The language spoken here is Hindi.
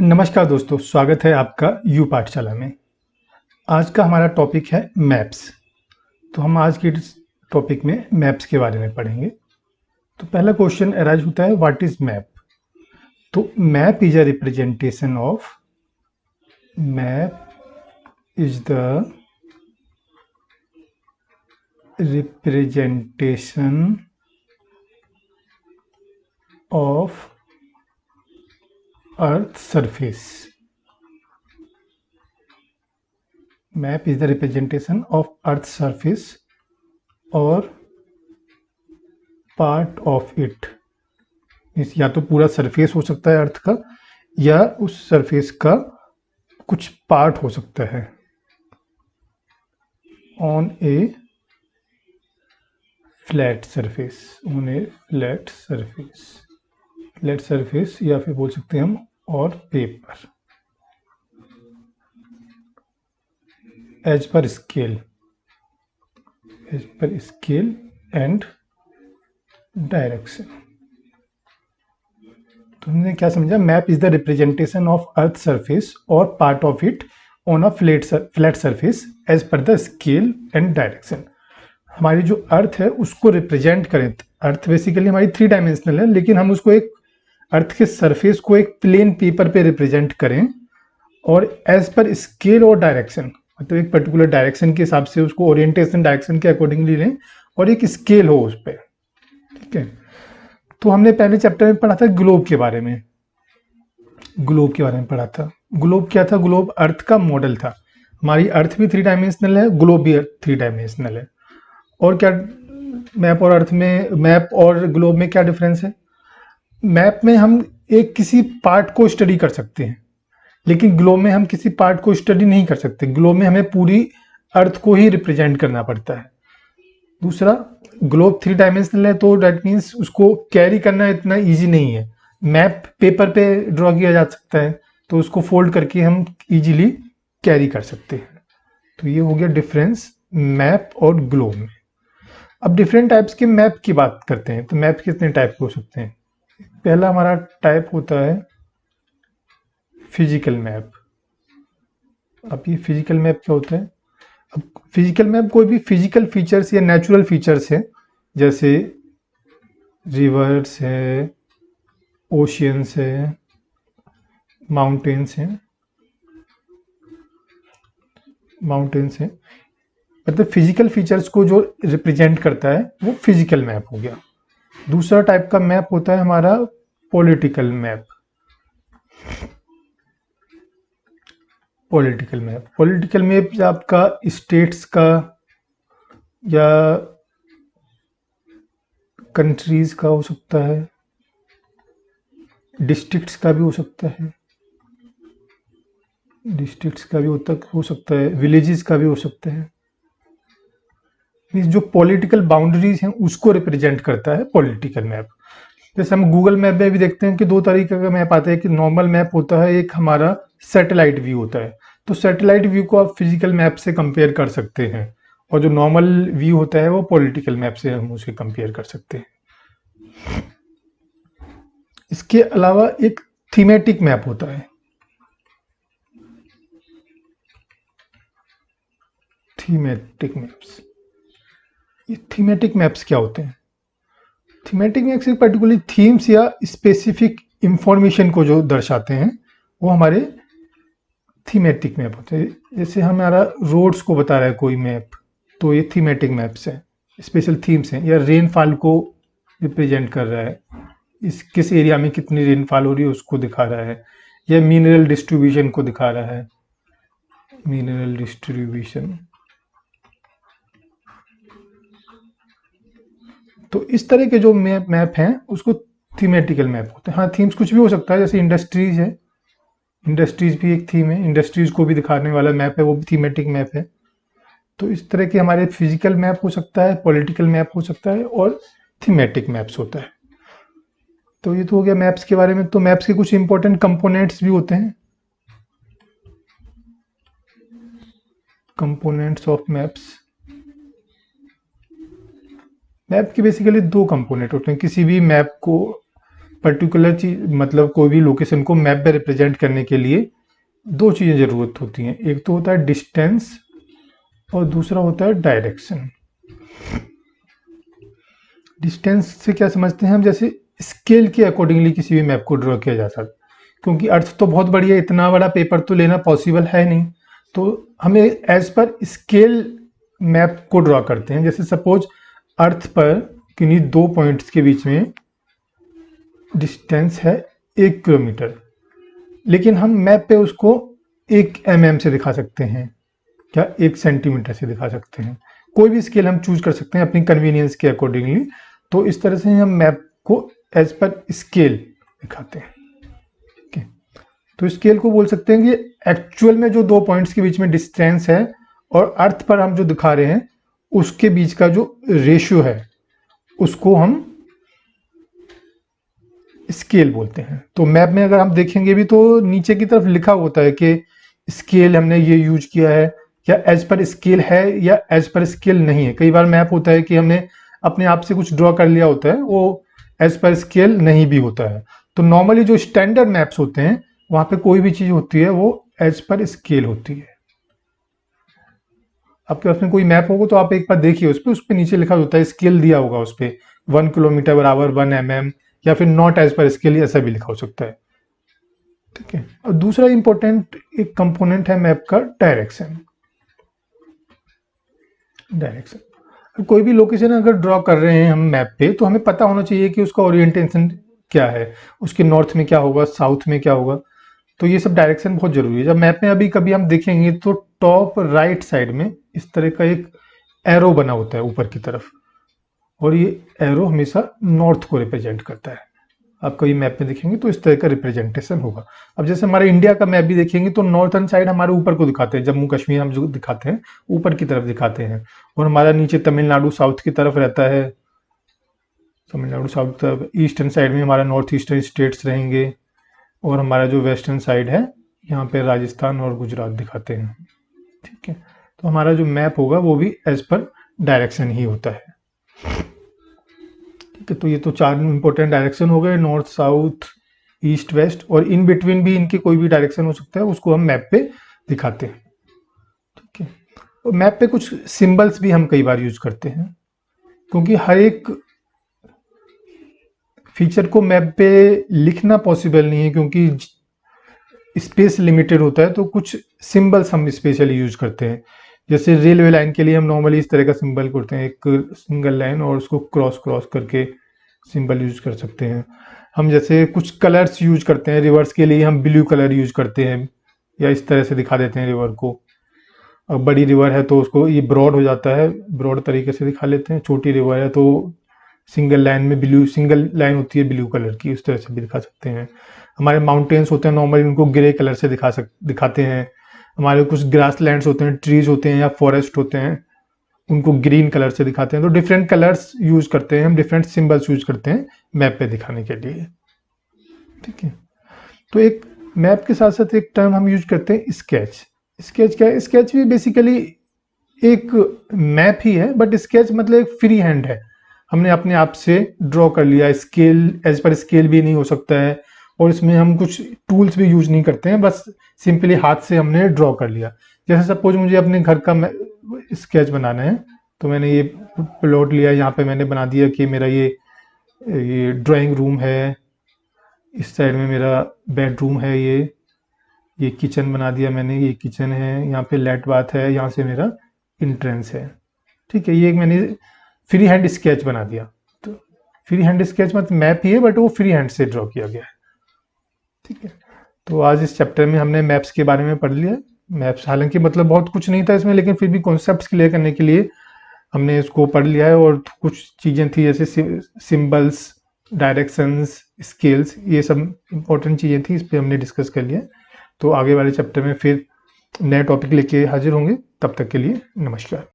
नमस्कार दोस्तों, स्वागत है आपका यू पाठशाला में। आज का हमारा टॉपिक है मैप्स। तो हम आज के इस टॉपिक में मैप्स के बारे में पढ़ेंगे। तो पहला क्वेश्चन अराइज होता है, व्हाट इज मैप? तो map is the representation of earth surface. Map is the representation of earth surface और पार्ट ऑफ इट। या तो पूरा सरफेस हो सकता है अर्थ का, या उस सरफेस का कुछ पार्ट हो सकता है। On a flat surface, flat surface, या फिर बोल सकते हैं हम और paper. As per scale and direction. तो हमने क्या समझा? Map is the representation of earth surface और part of it on a flat surface as per the scale and direction. हमारी जो अर्थ है उसको रिप्रेजेंट करें। अर्थ बेसिकली हमारी 3 डायमेंशनल है, लेकिन हम उसको एक अर्थ के सरफेस को एक प्लेन पेपर पे रिप्रेजेंट करें और एज पर स्केल और डायरेक्शन, मतलब एक पर्टिकुलर डायरेक्शन के हिसाब से उसको ओरिएंटेशन डायरेक्शन के अकॉर्डिंगली लें और एक स्केल हो उस पर। ठीक है। तो हमने पहले चैप्टर में पढ़ा था ग्लोब के बारे में। ग्लोब पढ़ा था। ग्लोब क्या था? ग्लोब अर्थ का मॉडल था। हमारी अर्थ भी 3 डायमेंशनल है, ग्लोब भी 3 डायमेंशनल है। और क्या मैप और ग्लोब में क्या डिफरेंस है? मैप में हम एक किसी पार्ट को स्टडी कर सकते हैं, लेकिन ग्लोब में हम किसी पार्ट को स्टडी नहीं कर सकते। ग्लोब में हमें पूरी अर्थ को ही रिप्रेजेंट करना पड़ता है। दूसरा, ग्लोब 3 डायमेंशनल है, तो डेट मीन्स उसको कैरी करना इतना इजी नहीं है। मैप पेपर पे ड्रॉ किया जा सकता है, तो उसको फोल्ड करके हम इजीली कैरी कर सकते हैं। तो ये हो गया डिफरेंस मैप और ग्लोब में। अब डिफरेंट टाइप्स के मैप की बात करते हैं। तो मैप कितने टाइप के हो सकते हैं? पहला हमारा टाइप होता है फिजिकल मैप। अब ये फिजिकल मैप क्या होता है? अब फिजिकल मैप कोई भी फिजिकल फीचर्स या नेचुरल फीचर्स है, जैसे रिवर्स है, ओशियंस है, माउंटेन्स हैं, मतलब फिजिकल फीचर्स को जो रिप्रेजेंट करता है वो फिजिकल मैप हो गया। दूसरा टाइप का मैप होता है हमारा पॉलिटिकल मैप। पॉलिटिकल मैप आपका स्टेट्स का या कंट्रीज का हो सकता है, डिस्ट्रिक्ट्स का भी हो सकता है, विलेजेस का भी हो सकता है। जो पॉलिटिकल बाउंड्रीज हैं उसको रिप्रेजेंट करता है पॉलिटिकल मैप। जैसे हम गूगल मैप में भी देखते हैं कि 2 तरीके का मैप आता है। कि नॉर्मल मैप होता है, एक हमारा सैटेलाइट व्यू होता है। तो सैटेलाइट व्यू को आप फिजिकल मैप से कंपेयर कर सकते हैं, और जो नॉर्मल व्यू होता है वो पॉलिटिकल मैप से हम उसे कंपेयर कर सकते हैं। इसके अलावा एक थीमेटिक मैप होता है। थीमेटिक मैप्स क्या होते हैं? थीमेटिक मैप्स एक पर्टिकुलर थीम्स या स्पेसिफिक इंफॉर्मेशन को जो दर्शाते हैं वो हमारे थीमेटिक मैप होते हैं। जैसे हमारा रोड्स को बता रहा है कोई मैप, तो ये थीमेटिक मैप्स हैं, स्पेशल थीम्स हैं। या रेनफॉल को रिप्रेजेंट कर रहा है, इस किस एरिया में कितनी रेनफॉल हो रही है उसको दिखा रहा है। या मिनरल डिस्ट्रीब्यूशन को दिखा रहा है, मिनरल डिस्ट्रीब्यूशन। तो इस तरह के जो मैप हैं उसको थीमेटिकल मैप होते हैं। हाँ, थीम्स कुछ भी हो सकता है, जैसे इंडस्ट्रीज है, इंडस्ट्रीज भी एक थीम है, इंडस्ट्रीज को भी दिखाने वाला मैप है, वो भी थीमेटिक मैप है। तो इस तरह के हमारे फिजिकल मैप हो सकता है, पॉलिटिकल मैप हो सकता है, और थीमेटिक मैप्स होता है। तो ये तो हो गया मैप्स के बारे में। तो मैप्स के कुछ इंपॉर्टेंट कंपोनेंट्स भी होते हैं। कंपोनेंट्स ऑफ मैप्स, मैप के बेसिकली 2 कंपोनेंट होते हैं। किसी भी मैप को पर्टिकुलर चीज मतलब कोई भी लोकेशन को मैप पे रिप्रेजेंट करने के लिए दो चीजें जरूरत होती हैं, एक तो होता है डिस्टेंस और दूसरा होता है डायरेक्शन। डिस्टेंस से क्या समझते हैं हम, जैसे स्केल के अकॉर्डिंगली किसी भी मैप को ड्रॉ किया जा सकता है, क्योंकि अर्थ तो बहुत बड़ी है, इतना बड़ा पेपर तो लेना पॉसिबल है नहीं, तो हमें एज पर स्केल मैप को ड्रॉ करते हैं। जैसे सपोज अर्थ पर किन्हीं दो पॉइंट्स के बीच में डिस्टेंस है 1 किलोमीटर, लेकिन हम मैप पे उसको 1 mm से दिखा सकते हैं या 1 सेंटीमीटर से दिखा सकते हैं। कोई भी स्केल हम चूज कर सकते हैं अपनी कन्वीनियंस के अकॉर्डिंगली। तो इस तरह से हम मैप को एज पर स्केल दिखाते हैं। ठीक है, तो स्केल को बोल सकते हैं कि एक्चुअल में जो दो पॉइंट्स के बीच में डिस्टेंस है और अर्थ पर हम जो दिखा रहे हैं उसके बीच का जो रेशियो है उसको हम स्केल बोलते हैं। तो मैप में अगर हम देखेंगे भी तो नीचे की तरफ लिखा होता है कि स्केल हमने ये यूज किया है, या एज पर स्केल है या एज पर स्केल नहीं है। कई बार मैप होता है कि हमने अपने आप से कुछ ड्रॉ कर लिया होता है, वो एज पर स्केल नहीं भी होता है। तो नॉर्मली जो स्टैंडर्ड मैप्स होते हैं वहां पे कोई भी चीज होती है वो एज पर स्केल होती है। आपके पास में कोई मैप होगा तो आप एक बार देखिए, उस पर नीचे लिखा होता है, स्केल दिया होगा उस पर 1 किलोमीटर बराबर 1 mm, या फिर नॉट एज पर स्केल, ऐसा भी लिखा हो सकता है। ठीक है, और दूसरा इंपॉर्टेंट एक कंपोनेंट है मैप का डायरेक्शन। डायरेक्शन, कोई भी लोकेशन अगर ड्रॉ कर रहे हैं हम मैप पे तो हमें पता होना चाहिए कि उसका ओरिएंटेशन क्या है, उसके नॉर्थ में क्या होगा, साउथ में क्या होगा। तो ये सब डायरेक्शन बहुत जरूरी है। जब मैप में अभी कभी हम देखेंगे तो टॉप राइट साइड में इस तरह का एक एरो बना होता है ऊपर की तरफ, और ये एरो हमेशा नॉर्थ को रिप्रेजेंट करता है। आप कभी मैप में देखेंगे तो इस तरह का रिप्रेजेंटेशन होगा। अब जैसे हमारे इंडिया का मैप भी देखेंगे तो नॉर्थन साइड हमारे ऊपर को दिखाते हैं, जम्मू कश्मीर हम जो दिखाते हैं ऊपर की तरफ दिखाते हैं, और हमारा नीचे तमिलनाडु साउथ की तरफ रहता है। तमिलनाडु साउथ तरफ, ईस्टर्न साइड में हमारा नॉर्थ ईस्टर्न स्टेट्स रहेंगे, और हमारा जो वेस्टर्न साइड है यहाँ पे राजस्थान और गुजरात दिखाते हैं। ठीक है, तो हमारा जो मैप होगा वो भी एज पर डायरेक्शन ही होता है। ठीक है, तो ये तो 4 इंपॉर्टेंट डायरेक्शन हो गए, नॉर्थ साउथ ईस्ट वेस्ट, और इन बिटवीन भी इनके कोई भी डायरेक्शन हो सकता है, उसको हम मैप पे दिखाते हैं। ठीक है, और मैप पे कुछ सिंबल्स भी हम कई बार यूज करते हैं, क्योंकि हर एक फीचर को मैप पे लिखना पॉसिबल नहीं है, क्योंकि स्पेस लिमिटेड होता है। तो कुछ सिंबल्स हम स्पेशली यूज करते हैं। जैसे रेलवे लाइन के लिए हम नॉर्मली इस तरह का सिंबल करते हैं, एक सिंगल लाइन और उसको क्रॉस क्रॉस करके सिंबल यूज कर सकते हैं। हम जैसे कुछ कलर्स यूज करते हैं, रिवर्स के लिए हम ब्लू कलर यूज करते हैं, या इस तरह से दिखा देते हैं रिवर को। अब बड़ी रिवर है तो उसको ये ब्रॉड हो जाता है, ब्रॉड तरीके से दिखा लेते हैं। छोटी रिवर है तो सिंगल लाइन में ब्लू, सिंगल लाइन होती है ब्लू कलर की, उस तरह से भी दिखा सकते हैं। हमारे माउंटेन्स होते हैं नॉर्मली उनको ग्रे कलर से दिखाते हैं। हमारे कुछ ग्रास लैंड्स होते हैं, ट्रीज होते हैं या फॉरेस्ट होते हैं, उनको ग्रीन कलर से दिखाते हैं। तो डिफरेंट कलर्स यूज करते हैं हम, डिफरेंट सिंबल्स यूज करते हैं मैप पे दिखाने के लिए। ठीक है, तो एक मैप के साथ साथ एक टर्म हम यूज करते हैं स्केच। स्केच क्या है? स्केच भी बेसिकली एक मैप ही है, बट स्केच मतलब एक फ्री हैंड है, हमने अपने आप से ड्रॉ कर लिया। स्केल एज पर स्केल भी नहीं हो सकता है, और इसमें हम कुछ टूल्स भी यूज नहीं करते हैं, बस सिंपली हाथ से हमने ड्रॉ कर लिया। जैसे सपोज मुझे अपने घर का स्केच बनाना है, तो मैंने ये प्लॉट लिया, यहाँ पे मैंने बना दिया कि मेरा ये ड्राइंग रूम है, इस साइड में मेरा बेडरूम है, ये किचन बना दिया मैंने, ये किचन है, यहाँ पे लेट बाथ है, यहाँ से मेरा इंट्रेंस है। ठीक है, ये एक मैंने फ्री हैंड स्केच बना दिया। तो फ्री हैंड स्केच मतलब मैप ही है, बट वो फ्री हैंड से ड्रॉ किया गया है। ठीक है, तो आज इस चैप्टर में हमने मैप्स के बारे में पढ़ लिया। मैप्स हालांकि मतलब बहुत कुछ नहीं था इसमें, लेकिन फिर भी कॉन्सेप्ट्स क्लियर करने के लिए हमने इसको पढ़ लिया है। और कुछ चीज़ें थी जैसे सिंबल्स, डायरेक्शंस, स्केल्स, ये सब इंपॉर्टेंट चीज़ें थी, इस पर हमने डिस्कस कर लिया। तो आगे वाले चैप्टर में फिर नए टॉपिक लेके हाजिर होंगे, तब तक के लिए नमस्कार।